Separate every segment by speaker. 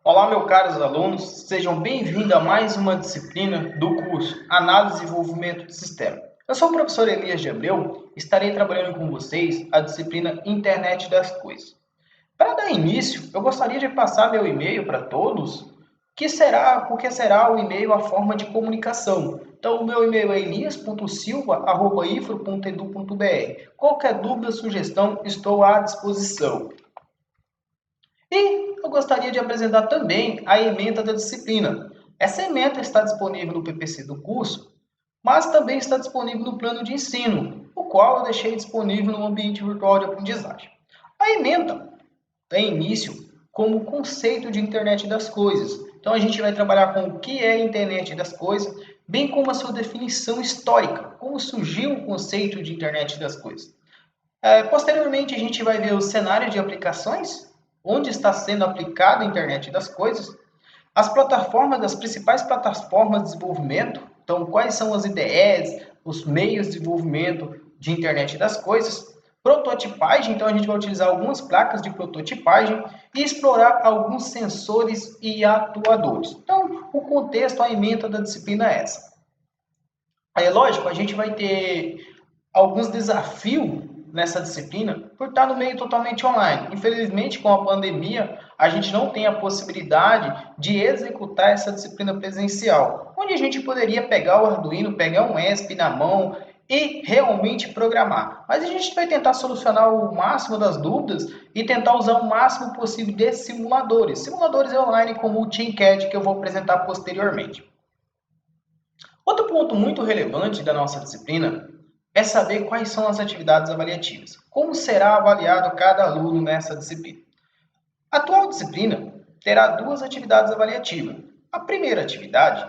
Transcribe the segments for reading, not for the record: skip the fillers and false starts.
Speaker 1: Olá, meus caros alunos, sejam bem-vindos a mais uma disciplina do curso Análise e Desenvolvimento de Sistema. Eu sou o professor Elias de Abreu e estarei trabalhando com vocês a disciplina Internet das Coisas. Para dar início, eu gostaria de passar meu e-mail para todos, porque será o e-mail a forma de comunicação. Então, o meu e-mail é elias.silva@ifro.edu.br. Qualquer dúvida, sugestão, estou à disposição. E eu gostaria de apresentar também a ementa da disciplina. Essa ementa está disponível no PPC do curso, mas também está disponível no plano de ensino, o qual eu deixei disponível no ambiente virtual de aprendizagem. A ementa tem início como o conceito de internet das coisas. Então a gente vai trabalhar com o que é a internet das coisas, bem como a sua definição histórica, como surgiu o conceito de internet das coisas. Posteriormente, a gente vai ver o cenário de aplicações, onde está sendo aplicada a internet das coisas, as plataformas, as principais plataformas de desenvolvimento, então quais são as IDEs, os meios de desenvolvimento de internet das coisas, prototipagem, então a gente vai utilizar algumas placas de prototipagem e explorar alguns sensores e atuadores. Então, o contexto, a ementa da disciplina é essa. Aí, lógico, a gente vai ter alguns desafios nessa disciplina por estar no meio totalmente online. Infelizmente, com a pandemia, a gente não tem a possibilidade de executar essa disciplina presencial, onde a gente poderia pegar o Arduino, pegar um ESP na mão e realmente programar. Mas a gente vai tentar solucionar o máximo das dúvidas e tentar usar o máximo possível de simuladores. Simuladores online como o Tinkercad, que eu vou apresentar posteriormente. Outro ponto muito relevante da nossa disciplina é saber quais são as atividades avaliativas. Como será avaliado cada aluno nessa disciplina? A atual disciplina terá duas atividades avaliativas. A primeira atividade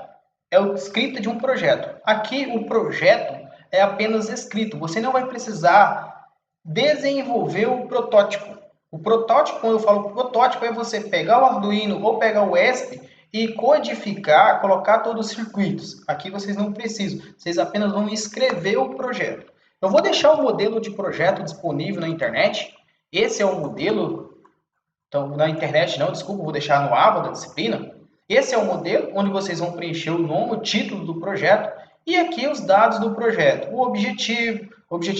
Speaker 1: é a escrita de um projeto. Aqui o projeto é apenas escrito. Você não vai precisar desenvolver o protótipo. O protótipo, quando eu falo protótipo, é você pegar o Arduino ou pegar o ESP e codificar, colocar todos os circuitos. Aqui vocês não precisam, vocês apenas vão escrever o projeto. Eu vou deixar o modelo de projeto disponível na internet. Esse é o modelo, então na internet não, desculpa, vou deixar no aba da disciplina. Esse é o modelo onde vocês vão preencher o nome, o título do projeto e aqui os dados do projeto, o objetivo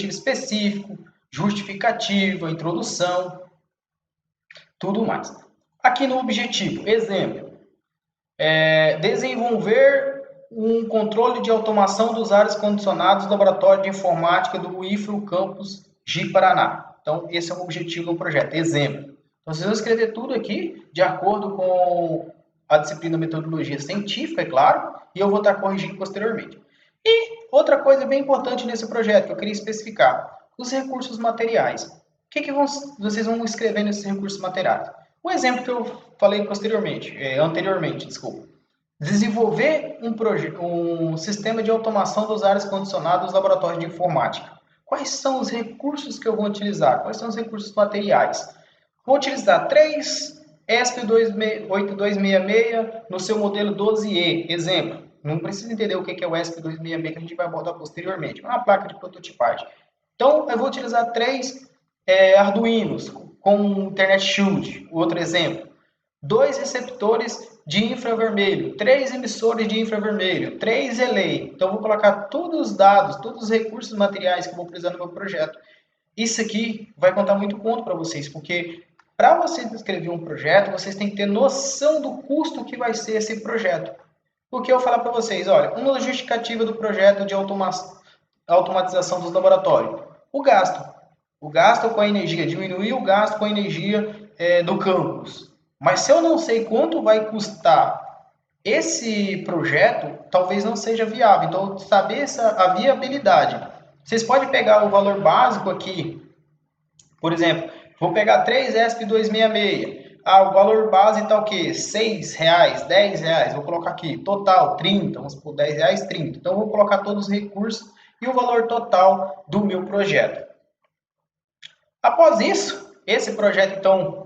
Speaker 1: específico, justificativa, introdução, tudo mais. Aqui no objetivo, exemplo, desenvolver um controle de automação dos ares condicionados do Laboratório de Informática do IFRO Campus de Paraná. Então, esse é o objetivo do projeto. Exemplo. Então, vocês vão escrever tudo aqui de acordo com a disciplina Metodologia Científica, é claro, e eu vou estar corrigindo posteriormente. E outra coisa bem importante nesse projeto que eu queria especificar, os recursos materiais. O que vocês vão escrever nesses recursos materiais? O exemplo que eu falei anteriormente, desculpa. Desenvolver um sistema de automação dos ares condicionados dos laboratórios de informática. Quais são os recursos que eu vou utilizar? Quais são os recursos materiais? Vou utilizar 3 ESP8266 no seu modelo 12E. Exemplo. Não precisa entender o que é o ESP266 que a gente vai abordar posteriormente. É uma placa de prototipagem. Então, eu vou utilizar 3 Arduinos com Internet Shield. Outro exemplo. 2 receptores de infravermelho, 3 emissores de infravermelho, 3 relay. Então, eu vou colocar todos os dados, todos os recursos materiais que eu vou precisar no meu projeto. Isso aqui vai contar muito ponto para vocês, porque para vocês escrever um projeto, vocês têm que ter noção do custo que vai ser esse projeto. Porque eu vou falar para vocês, olha, uma justificativa do projeto de automatização dos laboratórios. O gasto com a energia, diminuir o gasto com a energia do campus. Mas se eu não sei quanto vai custar esse projeto, talvez não seja viável. Então, saber a viabilidade. Vocês podem pegar o valor básico aqui. Por exemplo, vou pegar 3 ESP266. O valor base está o quê? R$6, R$10. Vou colocar aqui, total, 30. Vamos por R$10, 30. Então, vou colocar todos os recursos e o valor total do meu projeto. Após isso, esse projeto, então,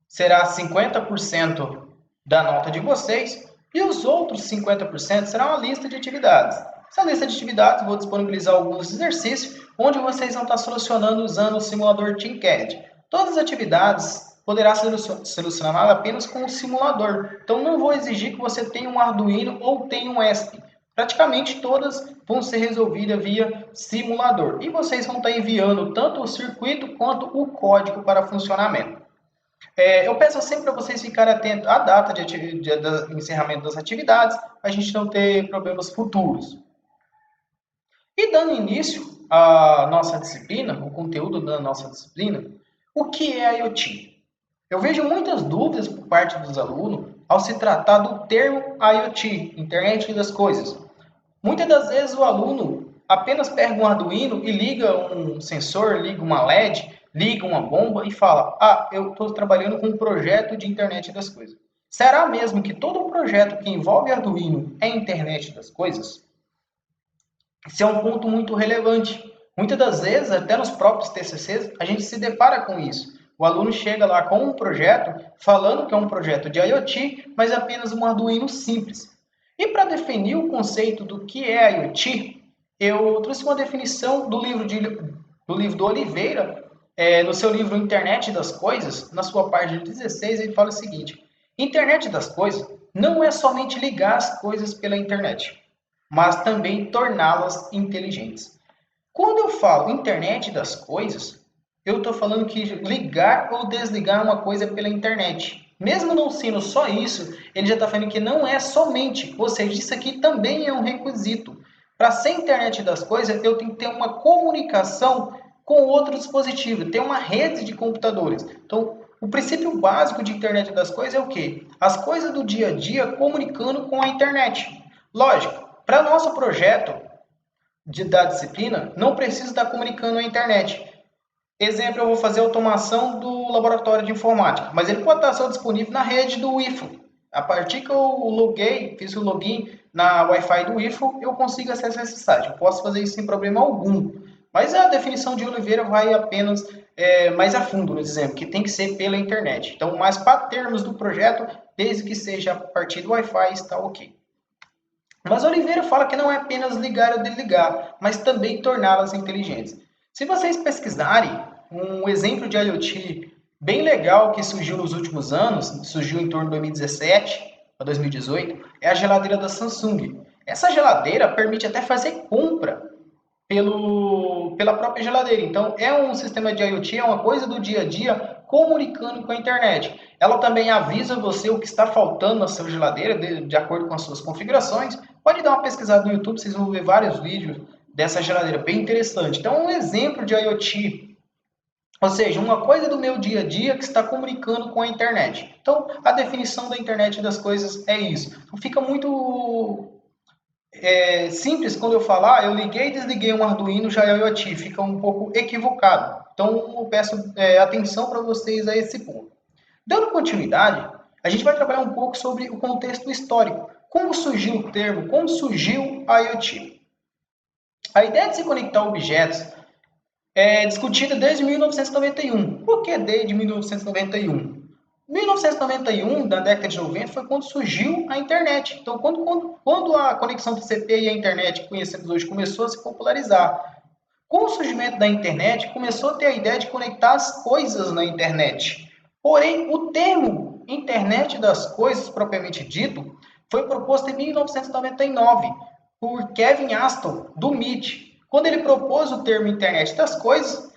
Speaker 1: será 50% da nota de vocês e os outros 50% será uma lista de atividades. Essa lista de atividades, vou disponibilizar alguns exercícios onde vocês vão estar solucionando usando o simulador Tinkercad. Todas as atividades poderá ser solucionada apenas com um simulador. Então, não vou exigir que você tenha um Arduino ou tenha um ESP. Praticamente todas vão ser resolvidas via simulador. E vocês vão estar enviando tanto o circuito quanto o código para funcionamento. Eu peço sempre para vocês ficarem atentos à data de encerramento das atividades, para a gente não ter problemas futuros. E dando início à nossa disciplina, o conteúdo da nossa disciplina, o que é IoT? Eu vejo muitas dúvidas por parte dos alunos ao se tratar do termo IoT, Internet das Coisas. Muitas das vezes o aluno apenas pega um Arduino e liga um sensor, liga uma LED, liga uma bomba e fala: ah, eu estou trabalhando com um projeto de internet das coisas. Será mesmo que todo projeto que envolve Arduino é internet das coisas? Esse é um ponto muito relevante. Muitas das vezes, até nos próprios TCCs, a gente se depara com isso. O aluno chega lá com um projeto, falando que é um projeto de IoT, mas apenas um Arduino simples. E para definir o conceito do que é IoT, eu trouxe uma definição do livro do Oliveira, no seu livro Internet das Coisas, na sua página 16, ele fala o seguinte: Internet das Coisas não é somente ligar as coisas pela internet, mas também torná-las inteligentes. Quando eu falo internet das coisas, eu estou falando que ligar ou desligar uma coisa pela internet. Mesmo não sendo só isso, ele já está falando que não é somente, ou seja, isso aqui também é um requisito. Para ser internet das coisas, eu tenho que ter uma comunicação com outro dispositivo, ter uma rede de computadores. Então, o princípio básico de internet das coisas é o quê? As coisas do dia a dia comunicando com a internet. Lógico, para nosso projeto da disciplina, não precisa estar comunicando a internet. Exemplo, eu vou fazer automação do laboratório de informática, mas ele pode estar só disponível na rede do IFO. A partir que eu fiz o login na Wi-Fi do IFO, eu consigo acessar esse site. Eu posso fazer isso sem problema algum. Mas a definição de Oliveira vai apenas mais a fundo, no exemplo, que tem que ser pela internet. Então, mas para termos do projeto, desde que seja a partir do Wi-Fi, está ok. Mas Oliveira fala que não é apenas ligar ou desligar, mas também torná-las inteligentes. Se vocês pesquisarem, um exemplo de IoT bem legal que surgiu nos últimos anos, surgiu em torno de 2017 a 2018, é a geladeira da Samsung. Essa geladeira permite até fazer compra pela própria geladeira. Então, é um sistema de IoT, é uma coisa do dia a dia comunicando com a internet. Ela também avisa você o que está faltando na sua geladeira, de acordo com as suas configurações. Pode dar uma pesquisada no YouTube, vocês vão ver vários vídeos dessa geladeira, bem interessante. Então, um exemplo de IoT, ou seja, uma coisa do meu dia a dia que está comunicando com a internet. Então, a definição da internet das coisas é isso. Então, fica muito simples quando eu falar, eu liguei e desliguei um Arduino, já é IoT, fica um pouco equivocado. Então, eu peço atenção para vocês a esse ponto. Dando continuidade, a gente vai trabalhar um pouco sobre o contexto histórico. Como surgiu o termo, como surgiu a IoT. A ideia de se conectar objetos é discutida desde 1991. Por que desde 1991? 1991, na década de 90, foi quando surgiu a internet. Então, quando a conexão do CP e a internet que conhecemos hoje começou a se popularizar, com o surgimento da internet, começou a ter a ideia de conectar as coisas na internet. Porém, o termo internet das coisas, propriamente dito, foi proposto em 1999 por Kevin Aston, do MIT, quando ele propôs o termo internet das coisas,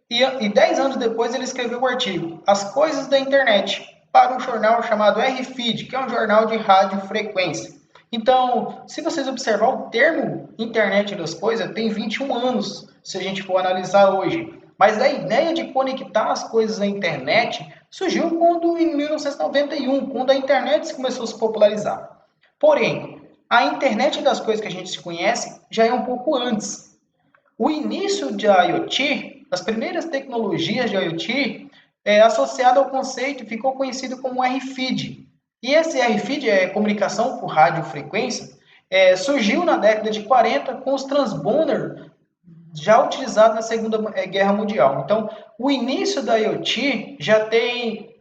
Speaker 1: e 10 anos depois ele escreveu o artigo As Coisas da Internet, para um jornal chamado RFID, que é um jornal de radiofrequência. Então, se vocês observarem, o termo internet das coisas tem 21 anos, se a gente for analisar hoje. Mas a ideia de conectar as coisas à internet surgiu em 1991, quando a internet começou a se popularizar. Porém, a internet das coisas que a gente se conhece já é um pouco antes. O início de IoT, as primeiras tecnologias de IoT, associado ao conceito, ficou conhecido como RFID. E esse RFID, comunicação por radiofrequência, surgiu na década de 40 com os transponders já utilizados na Segunda Guerra Mundial. Então, o início da IoT já tem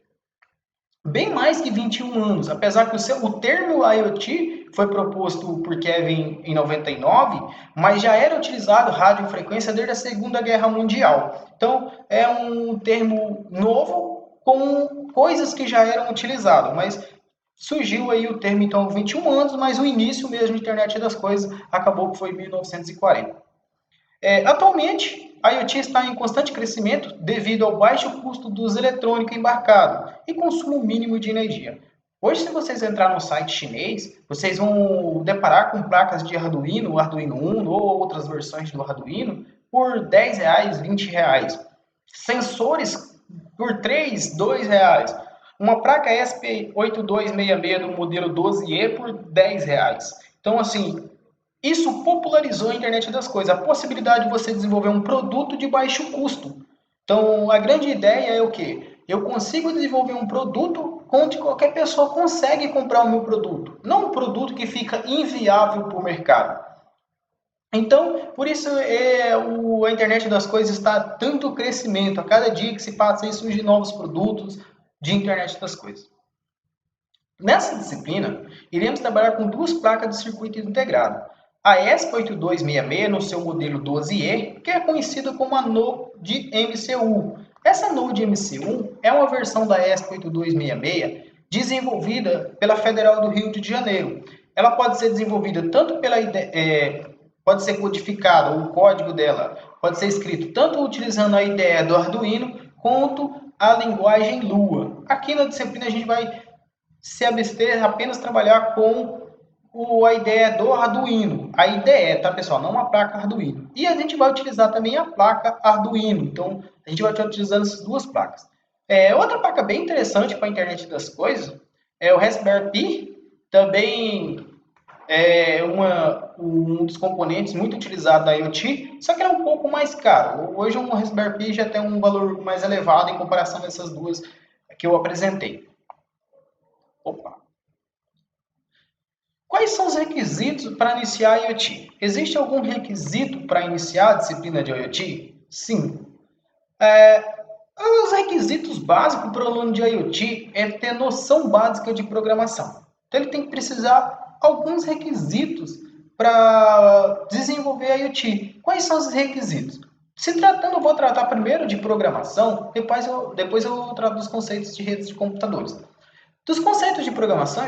Speaker 1: bem mais que 21 anos, apesar que o termo IoT foi proposto por Kevin em 99, mas já era utilizado radiofrequência desde a Segunda Guerra Mundial. Então, é um termo novo, com coisas que já eram utilizadas, mas surgiu aí o termo, então, 21 anos, mas o início mesmo de internet das coisas acabou que foi em 1940. Atualmente, a IoT está em constante crescimento devido ao baixo custo dos eletrônicos embarcados e consumo mínimo de energia. Hoje, se vocês entrar no site chinês, vocês vão deparar com placas de Arduino, Arduino Uno ou outras versões do Arduino por R$ 10, R$ 20. Sensores por 3, R$ 2. Uma placa ESP8266 do modelo 12E por R$ 10. Então, assim, isso popularizou a internet das coisas, a possibilidade de você desenvolver um produto de baixo custo. Então, a grande ideia é o quê? Eu consigo desenvolver um produto onde qualquer pessoa consegue comprar o meu produto, não um produto que fica inviável para o mercado. Então, por isso a internet das coisas está tanto crescimento. A cada dia que se passa, aí surgem novos produtos de internet das coisas. Nessa disciplina, iremos trabalhar com duas placas de circuito integrado. A ESP8266 no seu modelo 12E, que é conhecida como a Node MCU. Essa Node MCU é uma versão da ESP8266 desenvolvida pela Federal do Rio de Janeiro. Ela pode ser desenvolvida tanto pode ser codificada, o código dela pode ser escrito tanto utilizando a IDE do Arduino quanto a linguagem Lua. Aqui na disciplina a gente vai se abster apenas trabalhar com a ideia do Arduino. A IDE, tá, pessoal? Não a placa Arduino. E a gente vai utilizar também a placa Arduino. Então, a gente vai estar utilizando essas duas placas. Outra placa bem interessante para a internet das coisas é o Raspberry Pi. Também é um dos componentes muito utilizado da IoT, só que ele é um pouco mais caro. Hoje um Raspberry Pi já tem um valor mais elevado em comparação a essas duas que eu apresentei. Opa! Quais são os requisitos para iniciar a IoT? Existe algum requisito para iniciar a disciplina de IoT? Sim. Os requisitos básicos para o aluno de IoT é ter noção básica de programação. Então, ele tem que precisar alguns requisitos para desenvolver a IoT. Quais são os requisitos? Se tratando, eu vou tratar primeiro de programação, depois eu trato dos conceitos de redes de computadores. Dos conceitos de programação,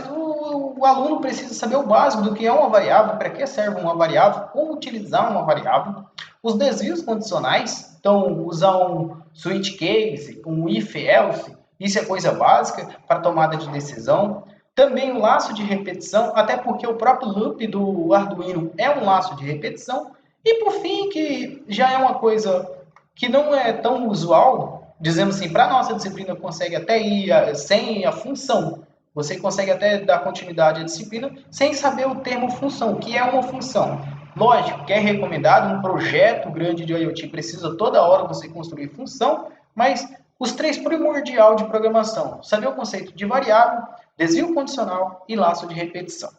Speaker 1: o aluno precisa saber o básico do que é uma variável, para que serve uma variável, como utilizar uma variável, os desvios condicionais, então usar um switch case, um if-else, isso é coisa básica para tomada de decisão. Também o laço de repetição, até porque o próprio loop do Arduino é um laço de repetição. E por fim, que já é uma coisa que não é tão usual, dizemos assim, para a nossa disciplina consegue até ir sem a função. Você consegue até dar continuidade à disciplina sem saber o termo função, o que é uma função. Lógico que é recomendado, um projeto grande de IoT precisa toda hora você construir função, mas os três primordial de programação, saber o conceito de variável, desvio condicional e laço de repetição.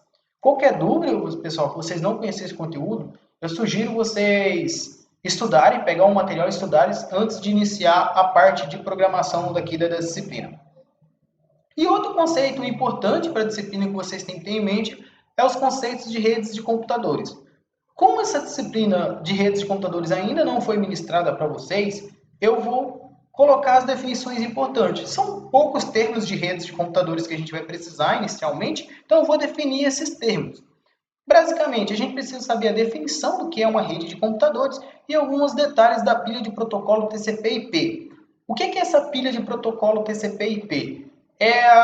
Speaker 1: Qualquer dúvida, pessoal, que vocês não conhecerem esse conteúdo, eu sugiro vocês estudarem, pegar um material e estudarem antes de iniciar a parte de programação daqui da disciplina. E outro conceito importante para a disciplina que vocês têm que ter em mente é os conceitos de redes de computadores. Como essa disciplina de redes de computadores ainda não foi ministrada para vocês, eu vou colocar as definições importantes. São poucos termos de redes de computadores que a gente vai precisar inicialmente, então eu vou definir esses termos. Basicamente, a gente precisa saber a definição do que é uma rede de computadores e alguns detalhes da pilha de protocolo TCP/IP. O que é essa pilha de protocolo TCP/IP?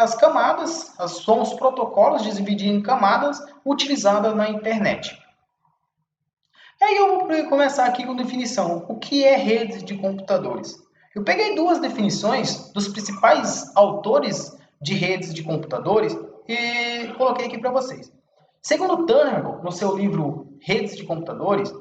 Speaker 1: As camadas, são os protocolos divididos em camadas utilizadas na internet. Aí eu vou começar aqui com definição. O que é rede de computadores? Eu peguei duas definições dos principais autores de redes de computadores e coloquei aqui para vocês. Segundo Turnbull, no seu livro Redes de Computadores,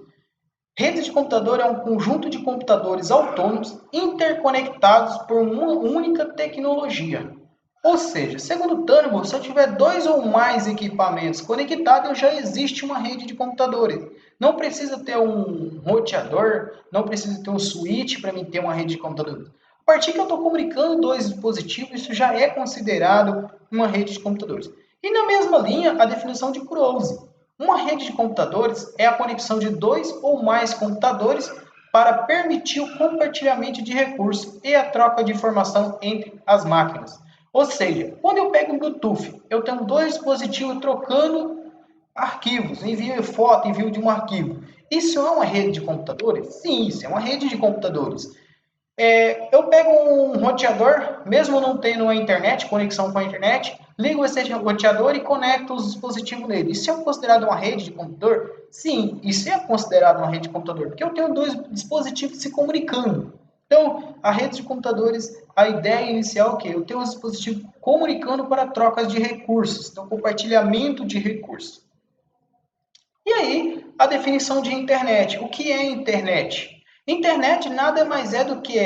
Speaker 1: rede de computador é um conjunto de computadores autônomos interconectados por uma única tecnologia. Ou seja, segundo Turnbull, se eu tiver dois ou mais equipamentos conectados, já existe uma rede de computadores. Não precisa ter um roteador, não precisa ter um switch para mim ter uma rede de computadores. A partir que eu estou comunicando dois dispositivos, isso já é considerado uma rede de computadores. E na mesma linha, a definição de Krause. Uma rede de computadores é a conexão de dois ou mais computadores para permitir o compartilhamento de recursos e a troca de informação entre as máquinas. Ou seja, quando eu pego o Bluetooth, eu tenho dois dispositivos trocando arquivos, envio foto, envio de um arquivo. Isso é uma rede de computadores? Sim, isso é uma rede de computadores. Eu pego um roteador, mesmo não tendo a internet, conexão com a internet, ligo esse roteador e conecto os dispositivos nele. Isso é considerado uma rede de computador? Sim, isso é considerado uma rede de computador, porque eu tenho dois dispositivos se comunicando. Então, a rede de computadores, a ideia inicial é o quê? Eu tenho os dispositivos comunicando para trocas de recursos, então compartilhamento de recursos. E aí, a definição de internet. O que é internet? Internet nada mais é do que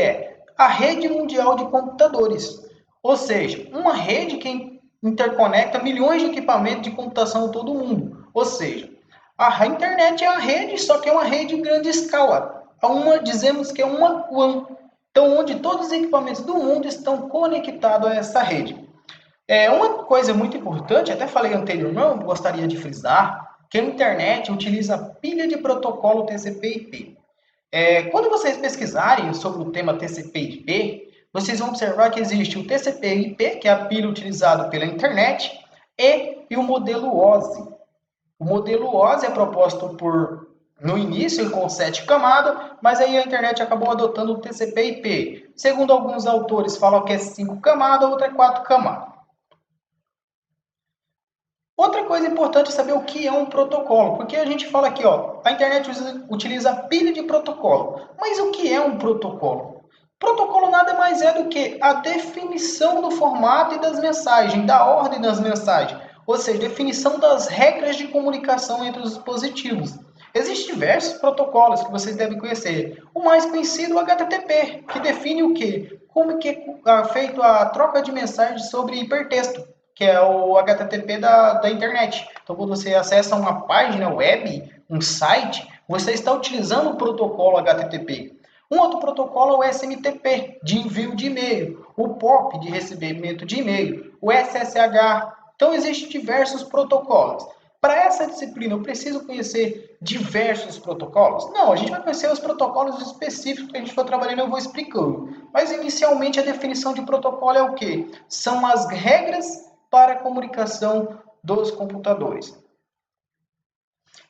Speaker 1: a rede mundial de computadores. Ou seja, uma rede que interconecta milhões de equipamentos de computação em todo o mundo. Ou seja, a internet é a rede, só que é uma rede em grande escala. Dizemos que é uma WAN. Então, onde todos os equipamentos do mundo estão conectados a essa rede. Uma coisa muito importante, até falei anteriormente, gostaria de frisar, que a internet utiliza pilha de protocolo TCP/IP. Quando vocês pesquisarem sobre o tema TCP/IP, vocês vão observar que existe o TCP/IP, que é a pilha utilizada pela internet, e o modelo OSI. O modelo OSI é proposto no início com 7 camadas, mas aí a internet acabou adotando o TCP/IP. Segundo alguns autores, falam que é 5 camadas, outra é 4 camadas. Outra coisa importante é saber o que é um protocolo, porque a gente fala aqui, a internet utiliza pilha de protocolo. Mas o que é um protocolo? Protocolo nada mais é do que a definição do formato e das mensagens, da ordem das mensagens, ou seja, definição das regras de comunicação entre os dispositivos. Existem diversos protocolos que vocês devem conhecer. O mais conhecido é o HTTP, que define o quê? Como que é feita a troca de mensagens sobre hipertexto, que é o HTTP da internet. Então, quando você acessa uma página web, um site, você está utilizando o protocolo HTTP. Um outro protocolo é o SMTP, de envio de e-mail, o POP, de recebimento de e-mail, o SSH. Então, existem diversos protocolos. Para essa disciplina, eu preciso conhecer diversos protocolos? Não, a gente vai conhecer os protocolos específicos que a gente for trabalhando, eu vou explicando. Mas, inicialmente, a definição de protocolo é o quê? São as regras para a comunicação dos computadores.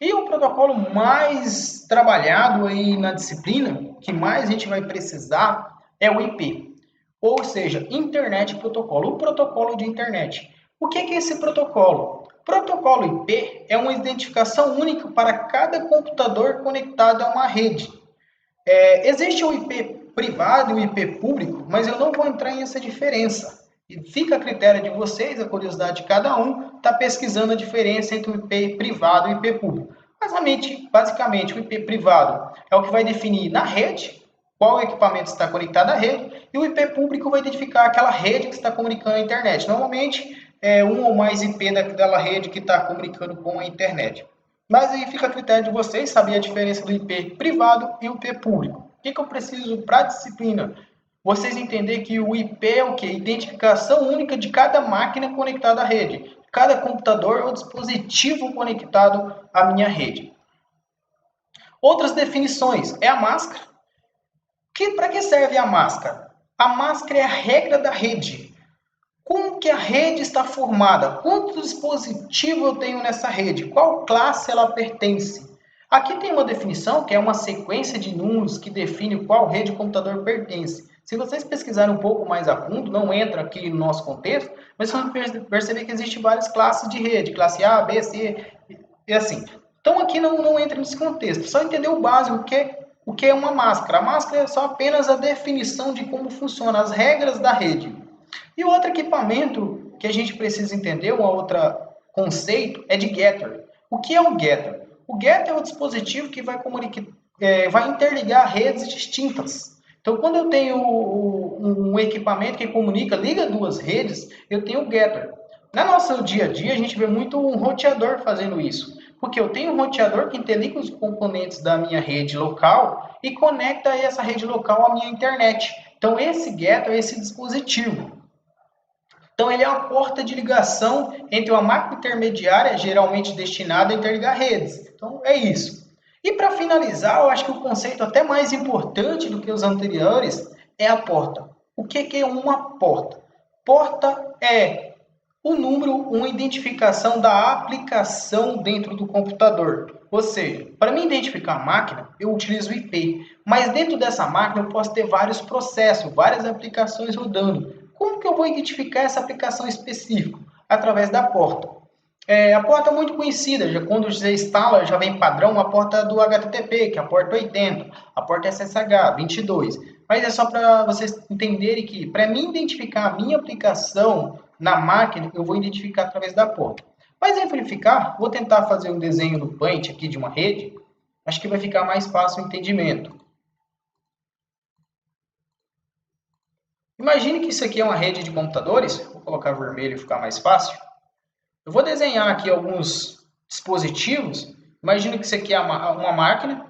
Speaker 1: E o protocolo mais trabalhado aí na disciplina, que mais a gente vai precisar, é o IP, ou seja, Internet Protocolo, o protocolo de internet. O que é esse protocolo? Protocolo IP é uma identificação única para cada computador conectado a uma rede. Existe o IP privado e o IP público, mas eu não vou entrar nessa diferença. E fica a critério de vocês, a curiosidade de cada um, está pesquisando a diferença entre o IP privado e o IP público. Basicamente, o IP privado é o que vai definir na rede qual equipamento está conectado à rede, e o IP público vai identificar aquela rede que está comunicando a internet. Normalmente, é um ou mais IP daquela rede que está comunicando com a internet. Mas aí fica a critério de vocês saber a diferença do IP privado e o IP público. O que eu preciso para a disciplina? Vocês entenderem que o IP é o quê? Identificação única de cada máquina conectada à rede. Cada computador ou dispositivo conectado à minha rede. Outras definições é a máscara. Para que serve a máscara? A máscara é a regra da rede. Como que a rede está formada? Quantos dispositivos eu tenho nessa rede? Qual classe ela pertence? Aqui tem uma definição que é uma sequência de números que define qual rede o computador pertence. Se vocês pesquisarem um pouco mais a fundo, não entra aqui no nosso contexto, mas vocês vão perceber que existem várias classes de rede, classe A, B, C, e assim. Então aqui não entra nesse contexto, só entender o básico, o que é uma máscara. A máscara é só apenas a definição de como funcionam as regras da rede. E o outro equipamento que a gente precisa entender, um outro conceito, é de getter. O que é um getter? O getter é um dispositivo que vai interligar redes distintas. Então, quando eu tenho um equipamento que liga duas redes, eu tenho o getter. No nosso dia a dia, a gente vê muito um roteador fazendo isso. Porque eu tenho um roteador que interliga os componentes da minha rede local e conecta essa rede local à minha internet. Então, esse getter é esse dispositivo. Então, ele é uma porta de ligação entre uma máquina intermediária, geralmente destinada a interligar redes. Então, é isso. E para finalizar, eu acho que o conceito até mais importante do que os anteriores é a porta. O que é uma porta? Porta é o número, uma identificação da aplicação dentro do computador. Ou seja, para me identificar a máquina, eu utilizo o IP. Mas dentro dessa máquina eu posso ter vários processos, várias aplicações rodando. Como que eu vou identificar essa aplicação específica? Através da porta. A porta é muito conhecida, já quando você instala, já vem padrão a porta do HTTP, que é a porta 80, a porta SSH 22. Mas é só para vocês entenderem que, para mim identificar a minha aplicação na máquina, eu vou identificar através da porta. Para exemplificar, vou tentar fazer um desenho no Paint aqui de uma rede, acho que vai ficar mais fácil o entendimento. Imagine que isso aqui é uma rede de computadores, vou colocar vermelho para ficar mais fácil. Eu vou desenhar aqui alguns dispositivos. Imagina que isso aqui é uma máquina. Vou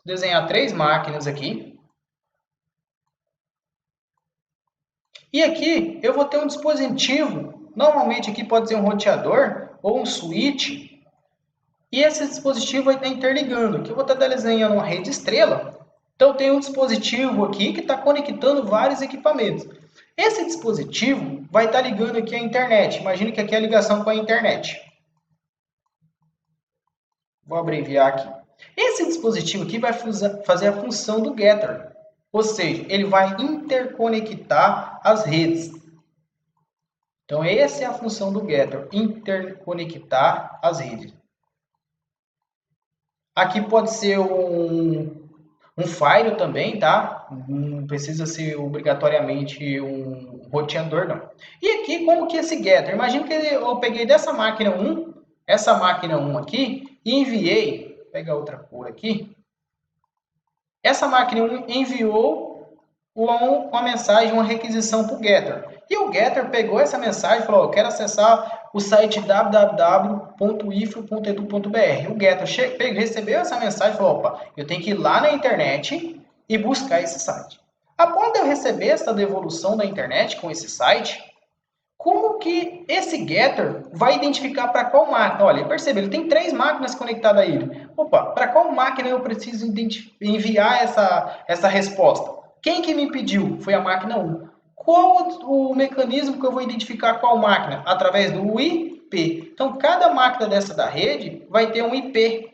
Speaker 1: desenhar 3 máquinas aqui. E aqui eu vou ter um dispositivo. Normalmente aqui pode ser um roteador ou um switch. E esse dispositivo vai estar interligando. Aqui eu vou estar desenhando uma rede estrela. Então tem um dispositivo aqui que está conectando vários equipamentos. Esse dispositivo vai estar ligando aqui à internet. Imagina que aqui é a ligação com a internet. Vou abreviar aqui. Esse dispositivo aqui vai fazer a função do getter. Ou seja, ele vai interconectar as redes. Então, essa é a função do getter, interconectar as redes. Aqui pode ser um file também, tá? Não precisa ser obrigatoriamente um roteador, não. E aqui, como que esse getter? Imagina que eu peguei dessa máquina 1, essa máquina 1 aqui, e enviei, vou pegar outra cor aqui, essa máquina 1 enviou uma mensagem, uma requisição para o getter. E o getter pegou essa mensagem e falou, eu quero acessar o site www.ifro.edu.br. O getter recebeu essa mensagem e falou, opa, eu tenho que ir lá na internet e buscar esse site. Após eu receber essa devolução da internet com esse site, como que esse getter vai identificar para qual máquina? Olha, percebe, ele tem 3 máquinas conectadas a ele. Opa, para qual máquina eu preciso enviar essa resposta? Quem que me pediu? Foi a máquina 1. Qual o mecanismo que eu vou identificar qual máquina? Através do IP. Então, cada máquina dessa da rede vai ter um IP.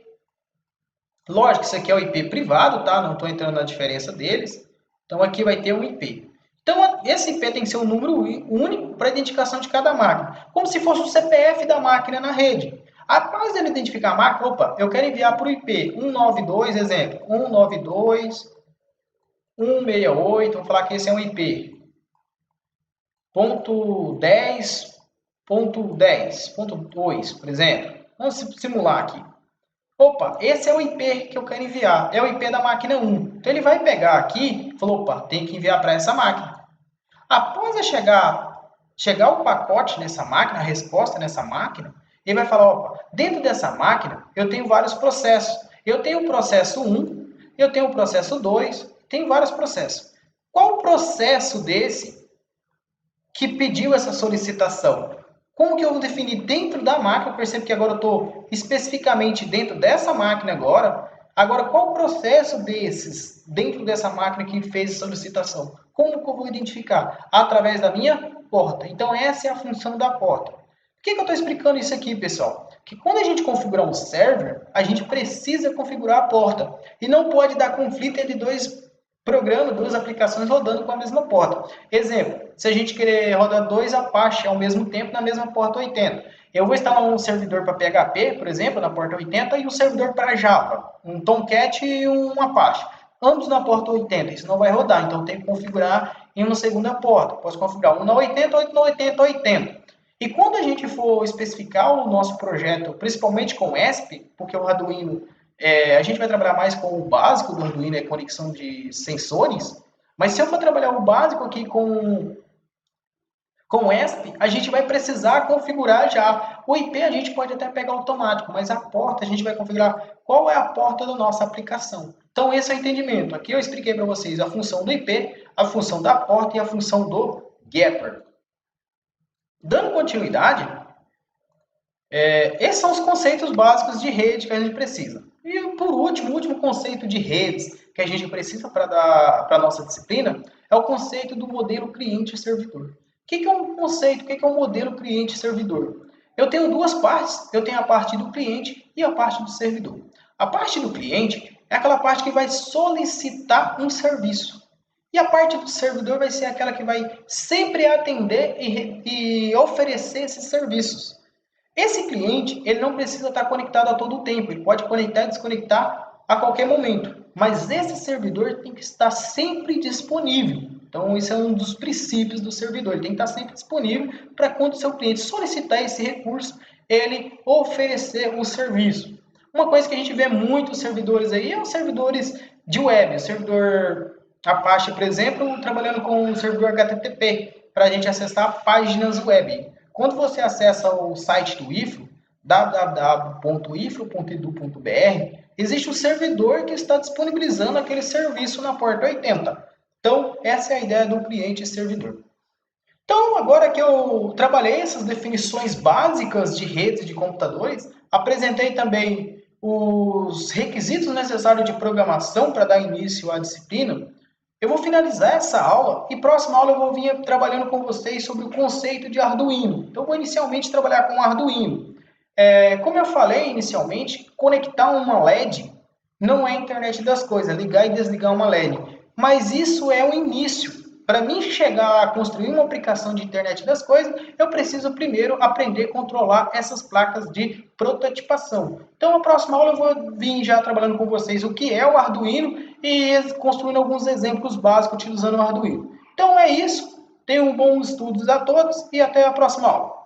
Speaker 1: Lógico, isso aqui é o IP privado, tá? Não estou entrando na diferença deles. Então, aqui vai ter um IP. Então, esse IP tem que ser um número único para a identificação de cada máquina. Como se fosse o CPF da máquina na rede. Após ele identificar a máquina, opa, eu quero enviar para o IP 192, exemplo, 192.168, vamos falar que esse é um IP. .10.10.2, por exemplo. Vamos simular aqui. Opa, esse é o IP que eu quero enviar. É o IP da máquina 1. Então ele vai pegar aqui e falou, opa, tem que enviar para essa máquina. Após chegar o pacote nessa máquina, a resposta nessa máquina, ele vai falar, opa, dentro dessa máquina eu tenho vários processos. Eu tenho o processo 1, eu tenho o processo 2, tenho vários processos. Qual o processo desse que pediu essa solicitação? Como que eu vou definir dentro da máquina? Eu percebo que agora eu estou especificamente dentro dessa máquina agora. Agora, qual o processo desses dentro dessa máquina que fez a solicitação? Como que eu vou identificar? Através da minha porta. Então, essa é a função da porta. Por que eu estou explicando isso aqui, pessoal? Que quando a gente configurar um server, a gente precisa configurar a porta. E não pode dar conflito entre dois programas, 2 aplicações rodando com a mesma porta. Exemplo, se a gente querer rodar 2 Apache ao mesmo tempo na mesma porta 80. Eu vou instalar um servidor para PHP, por exemplo, na porta 80, e um servidor para Java, um Tomcat e um Apache. Ambos na porta 80, isso não vai rodar, então eu tenho que configurar em uma segunda porta. Posso configurar um na 80, outro na 80, 80. E quando a gente for especificar o nosso projeto, principalmente com ESP, porque o Arduino, a gente vai trabalhar mais com o básico do Arduino, é conexão de sensores, mas se eu for trabalhar o básico aqui com ESP, a gente vai precisar configurar já. O IP a gente pode até pegar automático, mas a porta a gente vai configurar qual é a porta da nossa aplicação. Então esse é o entendimento. Aqui eu expliquei para vocês a função do IP, a função da porta e a função do getter. Dando continuidade, esses são os conceitos básicos de rede que a gente precisa. E por último, o último conceito de redes que a gente precisa para dar para a nossa disciplina é o conceito do modelo cliente-servidor. O que é um conceito? O que é um modelo cliente-servidor? Eu tenho duas partes, eu tenho a parte do cliente e a parte do servidor. A parte do cliente é aquela parte que vai solicitar um serviço. E a parte do servidor vai ser aquela que vai sempre atender e oferecer esses serviços. Esse cliente, ele não precisa estar conectado a todo tempo, ele pode conectar e desconectar a qualquer momento, mas esse servidor tem que estar sempre disponível. Então, isso é um dos princípios do servidor, ele tem que estar sempre disponível para quando o seu cliente solicitar esse recurso, ele oferecer o serviço. Uma coisa que a gente vê muitos servidores aí é os servidores de web, o servidor Apache, por exemplo, trabalhando com o servidor HTTP, para a gente acessar páginas web. Quando você acessa o site do IFRO, www.ifro.edu.br, existe um servidor que está disponibilizando aquele serviço na porta 80. Então, essa é a ideia do cliente e servidor. Então, agora que eu trabalhei essas definições básicas de redes de computadores, apresentei também os requisitos necessários de programação para dar início à disciplina, eu vou finalizar essa aula e próxima aula eu vou vir trabalhando com vocês sobre o conceito de Arduino. Então, eu vou inicialmente trabalhar com Arduino. Como eu falei inicialmente, conectar uma LED não é a internet das coisas, ligar e desligar uma LED. Mas isso é o início. Para mim chegar a construir uma aplicação de internet das coisas, eu preciso primeiro aprender a controlar essas placas de prototipação. Então, na próxima aula eu vou vir já trabalhando com vocês o que é o Arduino e construindo alguns exemplos básicos utilizando o Arduino. Então é isso. Tenham bons estudos a todos e até a próxima aula.